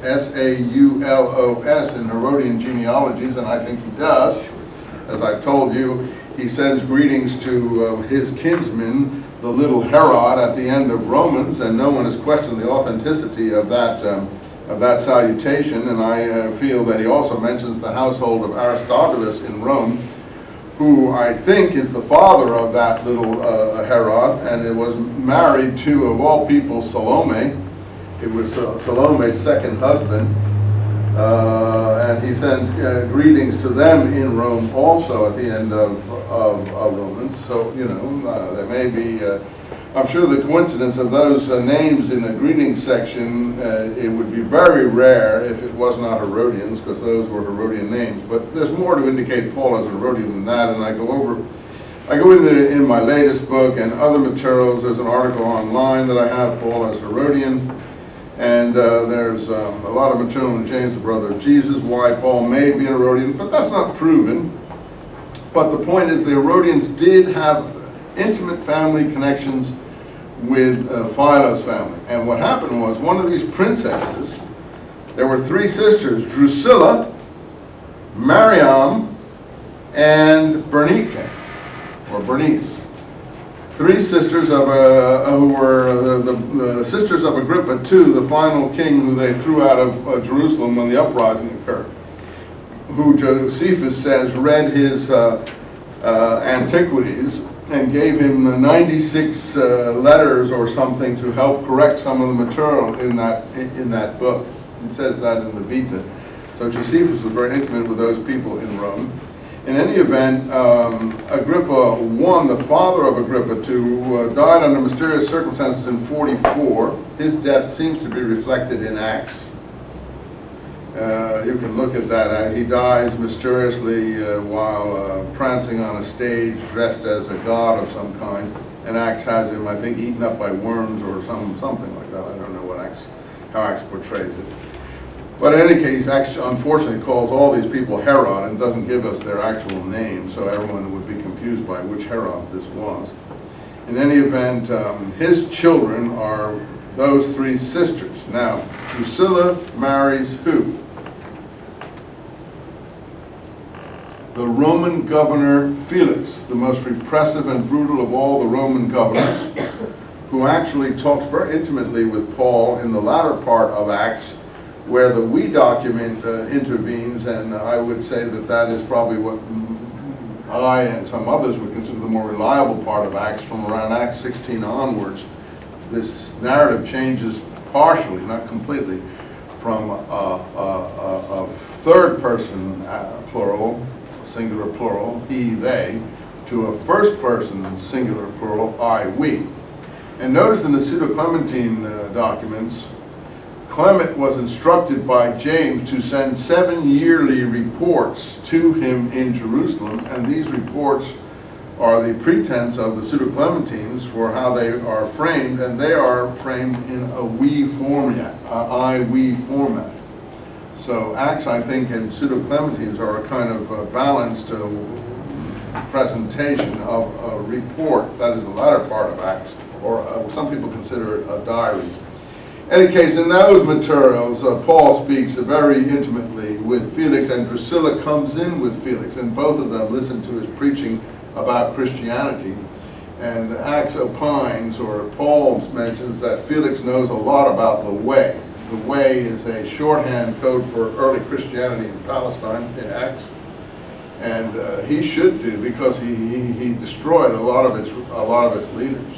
S-A-U-L-O-S in Herodian genealogies, and I think he does. As I've told you, he sends greetings to his kinsman, the little Herod, at the end of Romans, and no one has questioned the authenticity of that salutation. And I feel that he also mentions the household of Aristobulus in Rome, who I think is the father of that little Herod, and it was married to, of all people, Salome. It was Salome's second husband, and he sends greetings to them in Rome also at the end of Romans. So, you know, there may be, I'm sure the coincidence of those names in the greeting section, it would be very rare if it was not Herodians, because those were Herodian names. But there's more to indicate Paul as a Herodian than that, and I go into in my latest book and other materials. There's an article online that I have, Paul as Herodian. And there's a lot of material in James, the brother of Jesus, why Paul may be an Herodian, but that's not proven. But the point is the Herodians did have intimate family connections with Philo's family. And what happened was, one of these princesses, there were three sisters, Drusilla, Mariam, and Bernice, or Bernice. Three sisters of who were the sisters of Agrippa II, the final king who they threw out of Jerusalem when the uprising occurred, who Josephus says read his antiquities and gave him 96 letters or something to help correct some of the material in that book. He says that in the Vita. So Josephus was very intimate with those people in Rome. In any event, Agrippa I, the father of Agrippa II, died under mysterious circumstances in 44. His death seems to be reflected in Acts. You can look at that. He dies mysteriously while prancing on a stage dressed as a god of some kind. And Acts has him, I think, eaten up by worms or something like that. I don't know how Acts portrays it. But in any case, Acts unfortunately calls all these people Herod and doesn't give us their actual name, so everyone would be confused by which Herod this was. In any event, his children are those three sisters. Now, Drusilla marries who? The Roman governor Felix, the most repressive and brutal of all the Roman governors, who actually talks very intimately with Paul in the latter part of Acts, where the we document intervenes, and I would say that that is probably what I and some others would consider the more reliable part of Acts. From around Acts 16 onwards, this narrative changes partially, not completely, from a third person plural, singular plural, he, they, to a first person singular plural, I, we. And notice in the Pseudo-Clementine documents, Clement was instructed by James to send 7 yearly reports to him in Jerusalem, and these reports are the pretense of the Pseudo-Clementines for how they are framed, and they are framed in a we format, I-we format. So Acts, I think, and Pseudo-Clementines are a kind of balanced presentation of a report. That is the latter part of Acts, or some people consider it a diary. In any case, in those materials, Paul speaks very intimately with Felix, and Drusilla comes in with Felix, and both of them listen to his preaching about Christianity. And Acts opines, or Paul mentions, that Felix knows a lot about the way. The way is a shorthand code for early Christianity in Palestine, in Acts. And he should do, because he destroyed a lot of its leaders.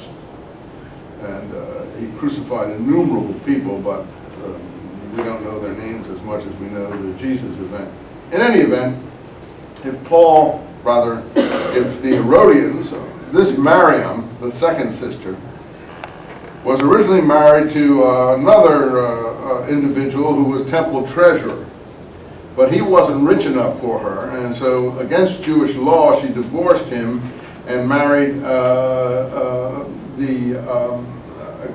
And he crucified innumerable people, but we don't know their names as much as we know the Jesus event. In any event, if the Herodians, this Mariam, the second sister, was originally married to another individual who was temple treasurer, but he wasn't rich enough for her, and so against Jewish law she divorced him and married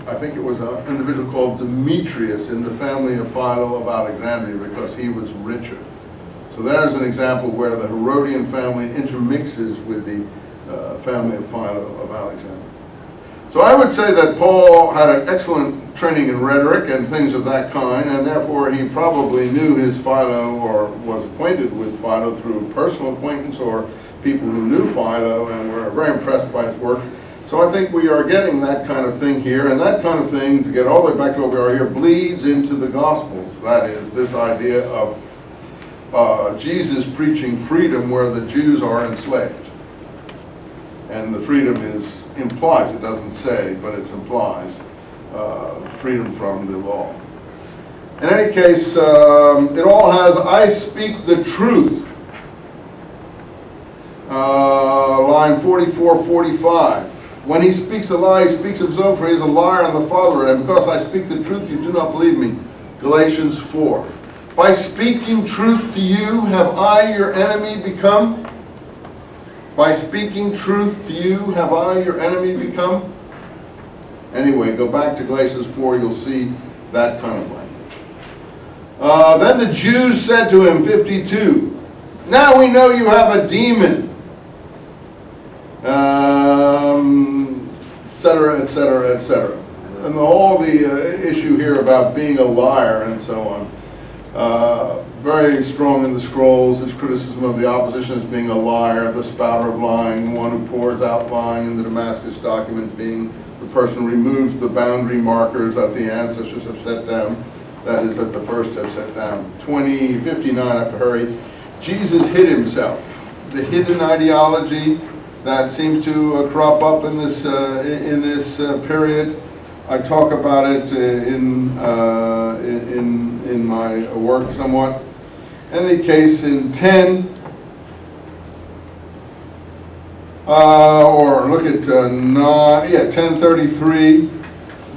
I think it was an individual called Demetrius in the family of Philo of Alexandria, because he was richer. So there's an example where the Herodian family intermixes with the family of Philo of Alexandria. So I would say that Paul had an excellent training in rhetoric and things of that kind, and therefore he probably knew his Philo, or was acquainted with Philo through personal acquaintance or people who knew Philo and were very impressed by his work. So I think we are getting that kind of thing here, and that kind of thing, to get all the way back to where we are here, bleeds into the Gospels. That is, this idea of Jesus preaching freedom where the Jews are enslaved. And the freedom implies, it doesn't say, but it implies freedom from the law. In any case, it all has, I speak the truth. Line 44, 45. When he speaks a lie, he speaks of his own, for he is a liar and the father of it. And because I speak the truth, you do not believe me. Galatians 4. By speaking truth to you, have I your enemy become? By speaking truth to you, have I your enemy become? Anyway, go back to Galatians 4, you'll see that kind of language. Then the Jews said to him, 52, now we know you have a demon. Etc., etc., etc. And all the issue here about being a liar and so on. Very strong in the scrolls, his criticism of the opposition as being a liar, the spouter of lying, one who pours out lying in the Damascus document, being the person who removes the boundary markers that the ancestors have set down, that is, that the first have set down. 59, I have to hurry. Jesus hid himself. The hidden ideology that seems to crop up in this period. I talk about it in my work somewhat. In any case, in 10, or look at 10:33,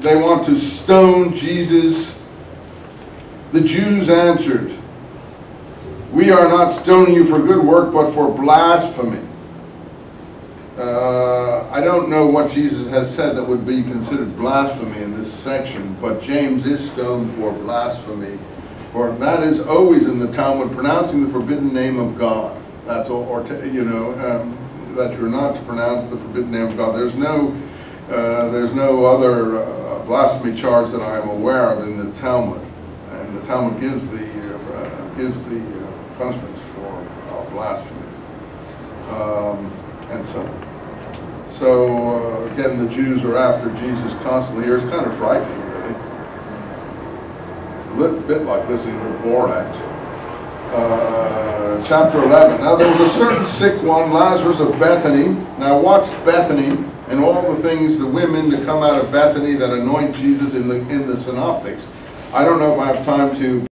they want to stone Jesus. The Jews answered, we are not stoning you for good work, but for blasphemy. I don't know what Jesus has said that would be considered blasphemy in this section, but James is stoned for blasphemy. For that is always in the Talmud, pronouncing the forbidden name of God. That's all, or that you're not to pronounce the forbidden name of God. There's no other blasphemy charge that I am aware of in the Talmud, and the Talmud gives the punishments for blasphemy, and so on. So again, the Jews are after Jesus constantly here. It's kind of frightening, really. It's a little bit like listening to Borat. Chapter 11. Now there was a certain sick one, Lazarus of Bethany. Now watch Bethany and all the things, the women that come out of Bethany that anoint Jesus in the synoptics. I don't know if I have time to